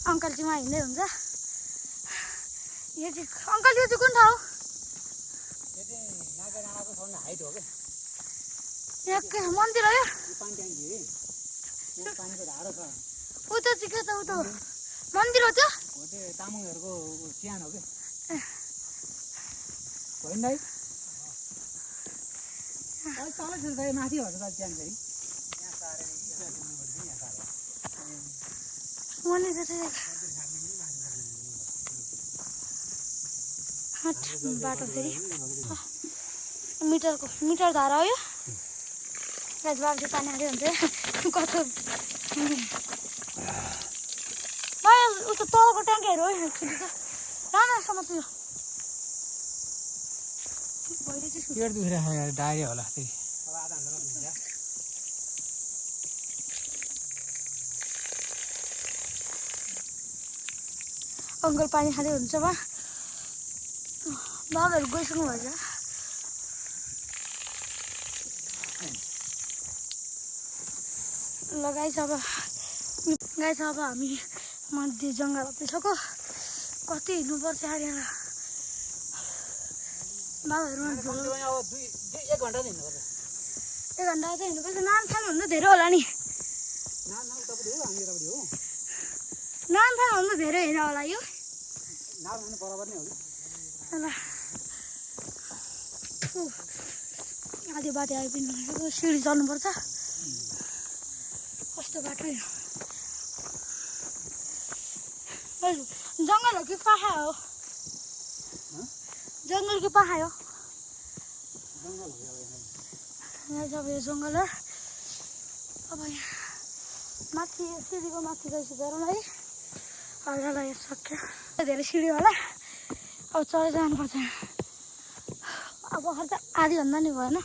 Uncle चाहिँ हिँड्दै हुन्छ। यो चाहिँ अङ्कल यो चाहिँ कुन ठाउँ? यो चाहिँ नागा डाँडाको सबभन्दा हाइट हो क्या। यहाँ के मन्दिर हो यो? यो पानी ट्याङ्की है, यो पानीको धारो छ। उता चाहिँ के त उता मन्दिर हो त्यो? हो त्यो तामाङहरूको चिहान हो क्या। होइन है तल छ माथि हो त चिहान फेरि बाटो फेरि मिटर धारा हो यो। बाबु चाहिँ पानी हाल्यो हुन्छ कस्तो उता तलको ट्याङ्कीहरू हो राम्रोसँग त्यो पेट दुखिरहेको डायरिया होला त्यही। अङ्कल पानी खाँदै हुन्छ बा बाबाहरू गइसक्नु भएछ। ल गाइस अब हामी मध्य जङ्गल पुगिसक्यो। कति हिँड्नुपर्छ यार यहाँ बाबाहरू। 1 घन्टा चाहिँ हिँड्नुपर्छ। 1 घन्टा चाहिँ हिँड्नुपर्छ। नामथाङभन्दा धेरै होला नि। नामथाङभन्दा धेरै होइन होला यो। बराबर नै हो ल आधी बाटो आइपुग्नु सिँढी चढ्नुपर्छ। कस्तो बाटो यो जङ्गल हो कि पाखा हो? जङ्गल कि पाखा हो? यहाँ चाहिँ अब यो जङ्गल हो। अब यहाँ माथि सिँढीको माथि गइसक्यो है। हल्ला यो सक्यो धेरै सिँढी होला। अब चढेर जानुपर्छ। अब भर्खर त आधीभन्दा नि भएन,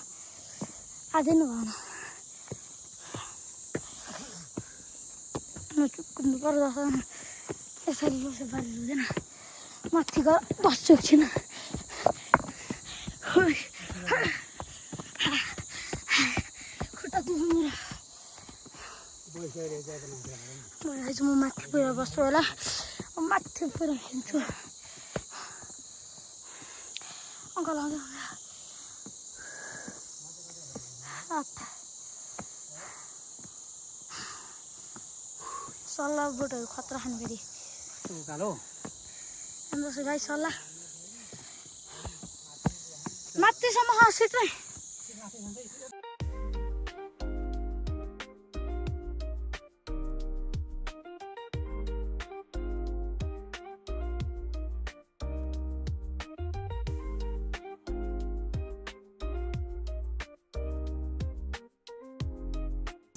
आधी नि भएन। कुद्नु पर्दा यसरी लोसे बारी हुँदैन। माथि गएर बस्छु एकछिन। खुट्टा दुख्छ मेरो। भएर चाहिँ म माथि पुगेर बस्छु होला। माथि पुगेर हिँड्छु। अङ्कल आउँदै सल्लाह बोटहरू खतरा खाने फेरि अन्त गाई सल्लाह माथिसम्म सिट नै।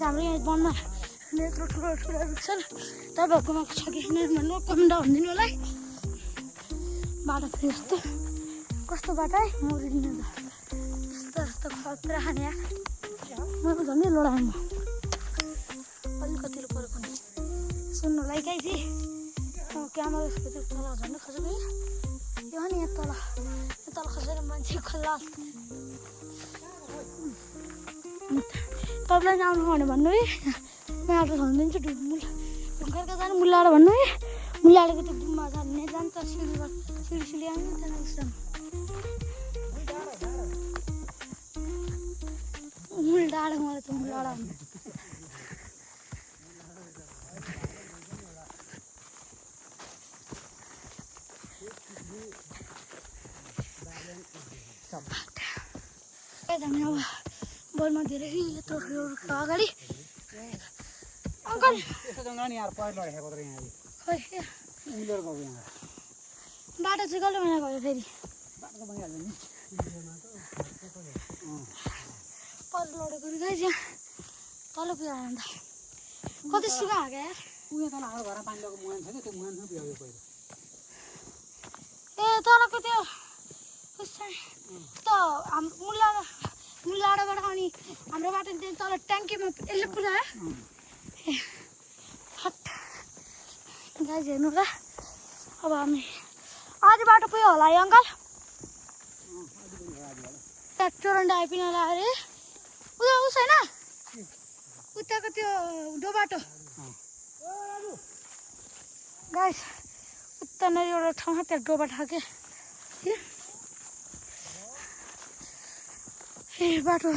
हाम्रो यहाँ वनमा यत्रो ठुलो ठुलो रुख छन्। तपाईँहरूकोमा छ कि छैन भन्नु कमेन्ट भनिदिनु होला है। बाटो फेरि यस्तो कस्तो बाटो है मरिदिनु त यस्तो यस्तो खतरा खाने यहाँ मैले झन् लडाएँ म अलिकति परेको पनि सुन्नुलाई कहीँ चाहिँ क्यामेरा तल झन्डै खसेको यो हो नि यहाँ तल खसेर मान्छे खल्ला। तपाईँलाई नै आउनु भने भन्नु है म आटो झन्दिन्छु ढुङ्गारका जानु मुलाएर भन्नु है। मुलाएको त्यो गुम्बा जाने जान्छ सिँढी आउनु त्यहाँदेखि मुल डाँडा मलाई त मुल डाँडा हुन्छ। हामी अब बलमा धेरै यत्रो अगाडि अङ्कल बाटो चाहिँ कसले बनाएको भयो फेरि? पहिलो लडेको गाई चाहिँ तल पुग्यो अन्त कति सुगा हाल्यो यार। ए तलको त्यो त मुलाडाबाट अनि हाम्रो बाटो तल ट्याङ्कीमा यसले पुऱ्यायो। गाइज हेर्नु ल अब हामी आधी बाटो पुग्यो होला है अङ्कल। चोरन्डा आइपुग्नु होला अरे उता उस होइन उताको त्यो डो बाटो गाइस उत्तानेर एउटा ठाउँमा त्यहाँ डोबा ठाके ए बाटो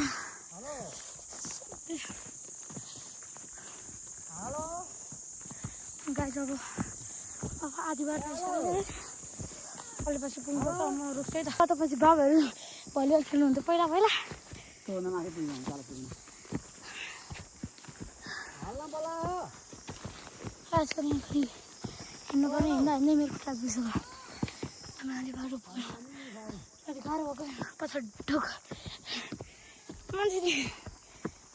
गाइस अब आधी बाटो अलि पछि पुग्नुपर्छ म रुख्दै त पछि बाबाहरू भलिबल खेल्नुहुन्थ्यो पहिला पहिला आजकल हिँड्नु पर्ने हिँड्दा हिँड्दै मेरो खुट्टा बिर्सेको अलि बाटो भयो अलिक गाह्रो भएको पछाडि ढोक मान्छेले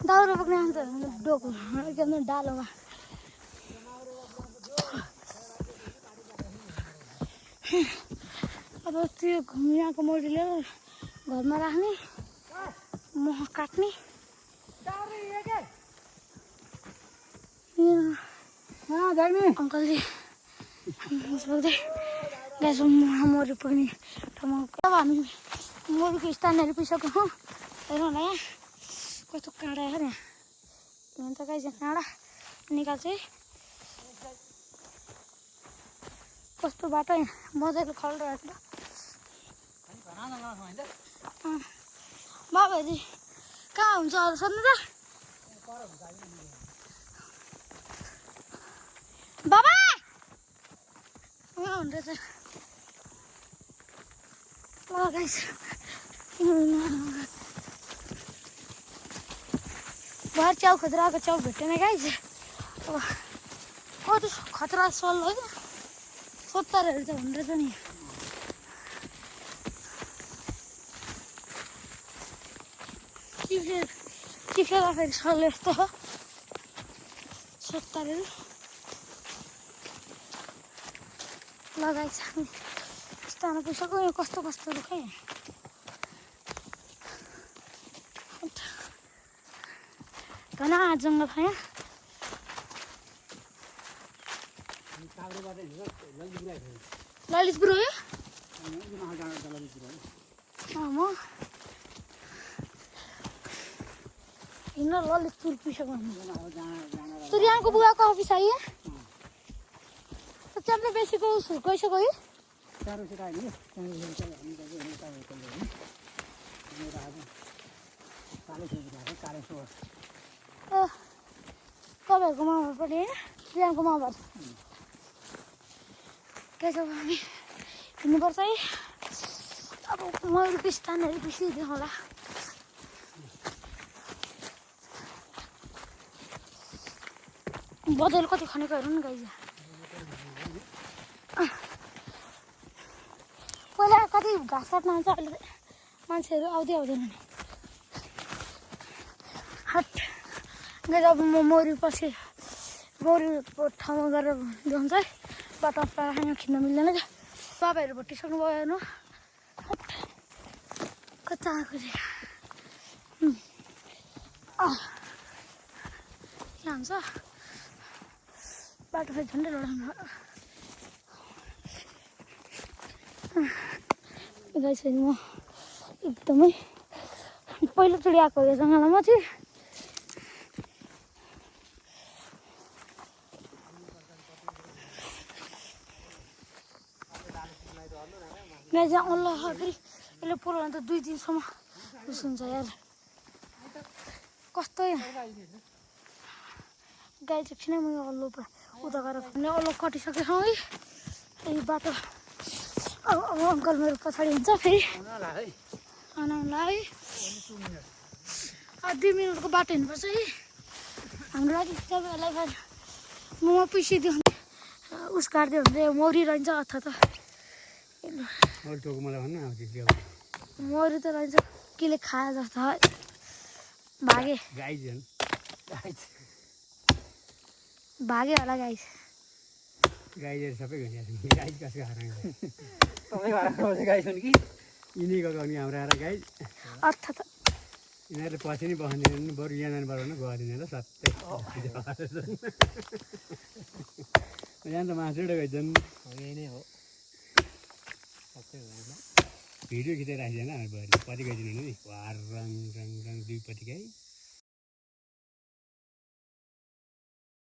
दाउरा बोक्ने आउँछ डोको एकदम डालोमा अब त्यो यहाँको मौरीले घरमा राख्ने मह काट्ने अङ्कलले सोध्दै ग्यास मौरी पुग्ने ठाउँमा अब हामी मौरीको स्थानहरू पुगिसक्यो हौ हेरौँ होला यहाँ कस्तो काँडा आयो यहाँ यहाँ त गाइस काँडा निकाल्छ है कस्तो बाटो यहाँ मजाले खलिरहेको छ बाबाजी कहाँ हुन्छ अरू सोध्नु त बाबा यहाँ हुँदैछ ल गाइस भर च्याउ खुद्राको च्याउ भेटेन गाइस अब कति खतरा सल है सोत्तरहरू त हुँदैछ नि चिफेर फेरि सल यस्तो हो सोत्तरहरू लगाइछ स्थान पुगिसक्यो यो कस्तो कस्तो रुख है घना जङ्गल छ यहाँ ललितपुर हो म हिँड्न ललितपुर पुगिसक्यो तुरियानको बुवाको अफिस आयो चम्ले बेसीको गइसक्यो है तपाईँहरूको मामा पनि होइन तुरियानको मामा के छ हामी हिँड्नुपर्छ है अब मयूरको स्थानहरू बेसी देखाउँला बजारले कति खनेको हेर्नु नि गाइज पहिला कति घाँस काट्न आउँछ अहिले मान्छेहरू आउँदै आउँदैन नि हट गाइज अब म मौरी पछि मौरीको ठाउँमा गएर जान्छ है बाटो यहाँ खिच्न मिल्दैन क्या बाबाहरू भटिसक्नु भयो हेर्नु हट कता आएको यहाँ हुन्छ बाटो फेरि झन्डै लडाउनु गाइस फेरि म एकदमै पहिलोचोटि आएको यो जङ्गलमा चाहिँ गाई चाहिँ अल्लाह फेरि यसले पुरो भने त 2 दिनसम्म उस हुन्छ यार कस्तो गाई चाहिँ किन म अल्लो उता गएर अल्लो कटिसकेको छौँ है यही बाटो अब अङ्कल मेरो पछाडि हुन्छ फेरि आउनुलाई 2 मिनटको बाटो हिँड्नुपर्छ है हाम्रो लागि तपाईँहरूलाई फेरि म पिसिदियो भने उस काट्दियो भने मौरी रहन्छ अथवा त मौरी त रहन्छ केले खाए जस्तो भागे भागे होला गाई गाईहरू सबै गाई कसको हारा गाई छन् कि यिनीको गर्ने हाम्रो आएर गाई अर्थात् यिनीहरूले पछि नै बस्दैन बरु यहाँ जानुपर्छ भने गरिदिने ल सत्य यहाँ त मासु गइछन् यही नै हो भिडियो खिचेर राखिदिएन बरु पछि गइदिनु नि वार रङ रङ रङ 2 पट्टि गाई